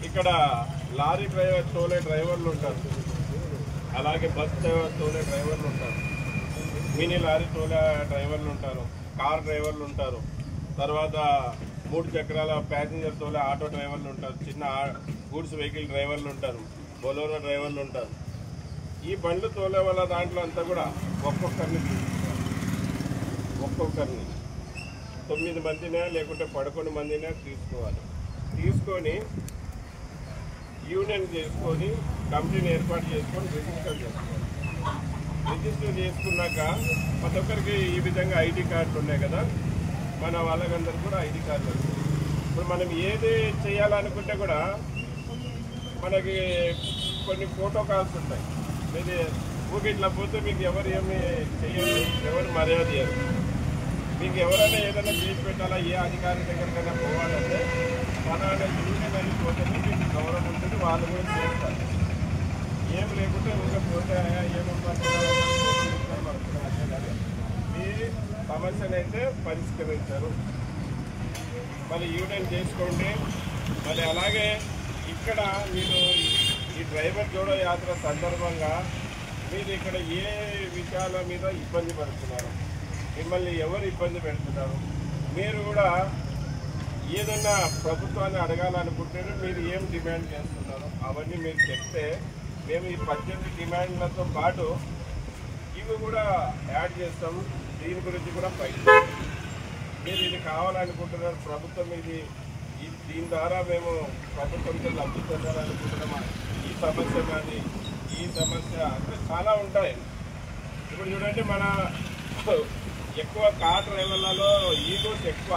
ఇక్కడ lorry driver తోలే డ్రైవర్లు ఉంటారు, అలాగే బస్ తోలే డ్రైవర్లు ఉంటారు, మినీ లారీ తోలే డ్రైవర్లు ఉంటారు, కార్ డ్రైవర్లు ఉంటారు, తర్వాత 3 చక్రాల ప్యాసింజర్ తోలే ఆటో డ్రైవర్లు ఉంటారు, చిన్న గూడ్స్ వెహికల్ డ్రైవర్లు ఉంటారు, బొలోరో డ్రైవర్లు ఉంటారు. ఈ బండ్లు తోలే వాళ్ళ దాంట్లో అంతా కూడా ఒక్కొక్కరిని తీసుకుంటారు. ఒక్కొక్కరిని 9 మందినే లేకుంటే 11 మందినే తీసుకోవాలి. తీసుకొని యూనియన్ చేసుకొని కమిటీని ఏర్పాటు చేసుకొని రిజిస్టర్ చేసుకోవాలి. రిజిస్టర్ చేసుకున్నాక ప్రతి ఒక్కరికి ఈ విధంగా ఐడి కార్డులు ఉన్నాయి కదా, మన వాళ్ళకందరూ కూడా ఐడి కార్డులు వస్తాయి. ఇప్పుడు మనం ఏది చేయాలనుకుంటే కూడా మనకి కొన్ని ప్రోటోకాల్స్ ఉంటాయి. మీరు ఊరికి ఇట్లా పోతే మీకు ఎవరు ఏమి చెయ్యరు, ఎవరు మర్యాద చేయరు. మీకు ఎవరైనా ఏదైనా చేసి పెట్టాలా, ఏ అధికారి దగ్గరికైనా పోవాలంటే పలానా యూనియన్ అని పోతేనే మీకు గౌరవం ఉంటుంది, వాళ్ళు కూడా చేస్తారు. ఏం లేకుంటే ఊరికే పోతే ఏమనుకుంటారు మీ సమస్యను అయితే పరిష్కరించారు. మళ్ళీ యూనియన్ చేసుకోండి. మళ్ళీ అలాగే ఇక్కడ మీరు ఈ డ్రైవర్ జోడో యాత్ర సందర్భంగా మీరు ఇక్కడ ఏ విషయాల మీద ఇబ్బంది పడుతున్నారు, మిమ్మల్ని ఎవరు ఇబ్బంది పెడుతున్నారు, మీరు కూడా ఏదైనా ప్రభుత్వాన్ని అడగాలనుకుంటే మీరు ఏం డిమాండ్ చేస్తున్నారు అవన్నీ మీరు చెప్తే మేము ఈ 18 డిమాండ్లతో పాటు ఇవి కూడా యాడ్ చేస్తాము. దీని గురించి కూడా ఫైట్ మీరు ఇది కావాలనుకుంటున్నారు, ప్రభుత్వం ఇది దీని ద్వారా మేము ప్రభుత్వంతో లబ్ధి పొందాలనుకుంటున్నామా, ఈ సమస్య కానీ ఈ సమస్య అంటే చాలా ఉంటాయి. ఇప్పుడు చూడండి, మన ఎక్కువ కార్ డ్రైవర్లలో ఈగోస్ ఎక్కువ.